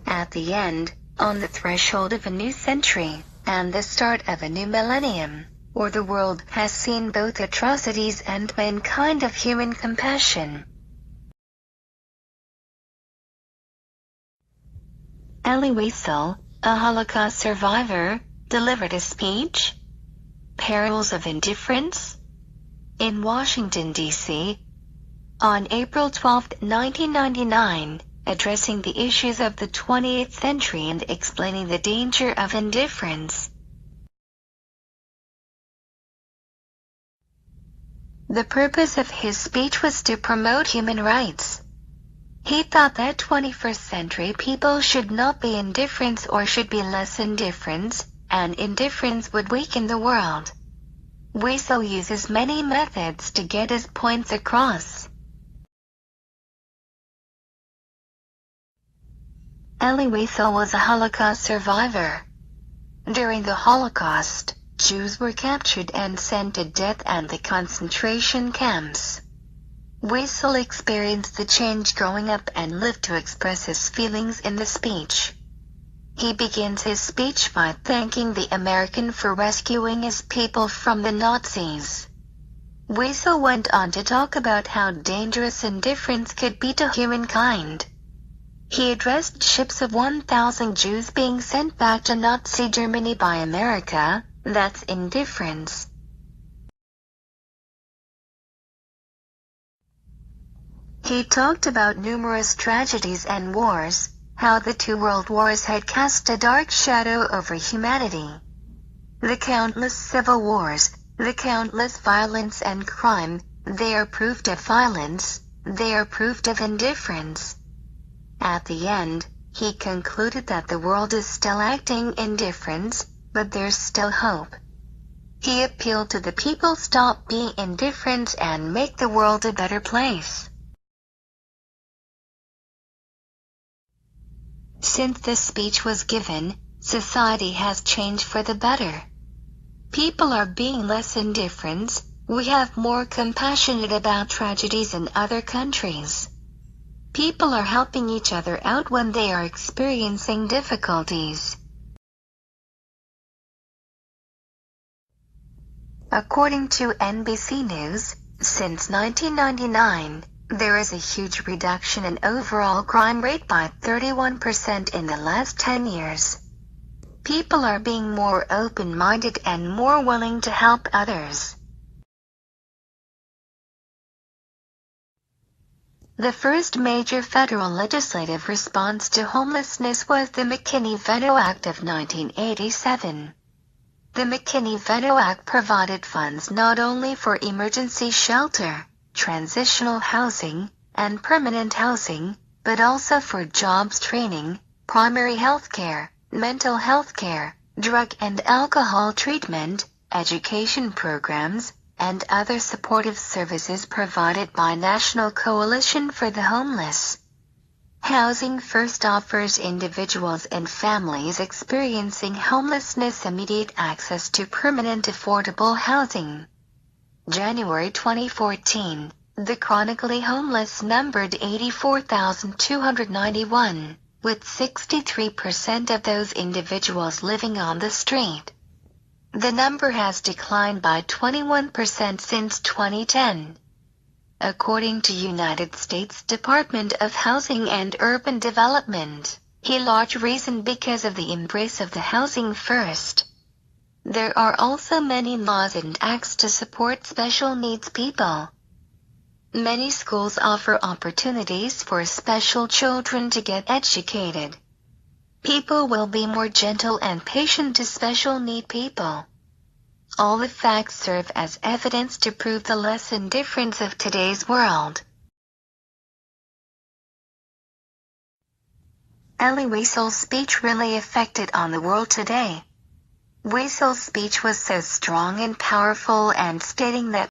At the end, on the threshold of a new century, and the start of a new millennium, where the world has seen both atrocities and mankind of human compassion. Elie Wiesel, a Holocaust survivor, delivered a speech, Perils of Indifference, in Washington, D.C., on April 12, 1999, addressing the issues of the 20th century and explaining the danger of indifference. The purpose of his speech was to promote human rights. He thought that 21st century people should not be indifferent or should be less indifferent, and indifference would weaken the world. Wiesel uses many methods to get his points across. Elie Wiesel was a Holocaust survivor. During the Holocaust, Jews were captured and sent to death and the concentration camps. Wiesel experienced the change growing up and lived to express his feelings in the speech. He begins his speech by thanking the American for rescuing his people from the Nazis. Wiesel went on to talk about how dangerous indifference could be to humankind. He addressed ships of 1,000 Jews being sent back to Nazi Germany by America. That's indifference. He talked about numerous tragedies and wars, how the two world wars had cast a dark shadow over humanity. The countless civil wars, the countless violence and crime, they are proof of violence, they are proof of indifference. At the end, he concluded that the world is still acting indifference, but there's still hope. He appealed to the people to stop being indifferent and make the world a better place. Since this speech was given, society has changed for the better. People are being less indifferent, we have more compassionate about tragedies in other countries. People are helping each other out when they are experiencing difficulties. According to NBC News, since 1999, there is a huge reduction in overall crime rate by 31% in the last 10 years. People are being more open-minded and more willing to help others. The first major federal legislative response to homelessness was the McKinney-Vento Act of 1987. The McKinney-Vento Act provided funds not only for emergency shelter, transitional housing, and permanent housing, but also for jobs training, primary health care, mental health care, drug and alcohol treatment, education programs, and other supportive services provided by National Coalition for the Homeless. Housing First offers individuals and families experiencing homelessness immediate access to permanent affordable housing. January 2014, the chronically homeless numbered 84,291, with 63% of those individuals living on the street. The number has declined by 21% since 2010. According to United States Department of Housing and Urban Development, a large reason because of the embrace of the Housing First. There are also many laws and acts to support special needs people. Many schools offer opportunities for special children to get educated. People will be more gentle and patient to special need people. All the facts serve as evidence to prove the less indifference of today's world. Elie Wiesel's speech really affected on the world today. Wiesel's speech was so strong and powerful and stating that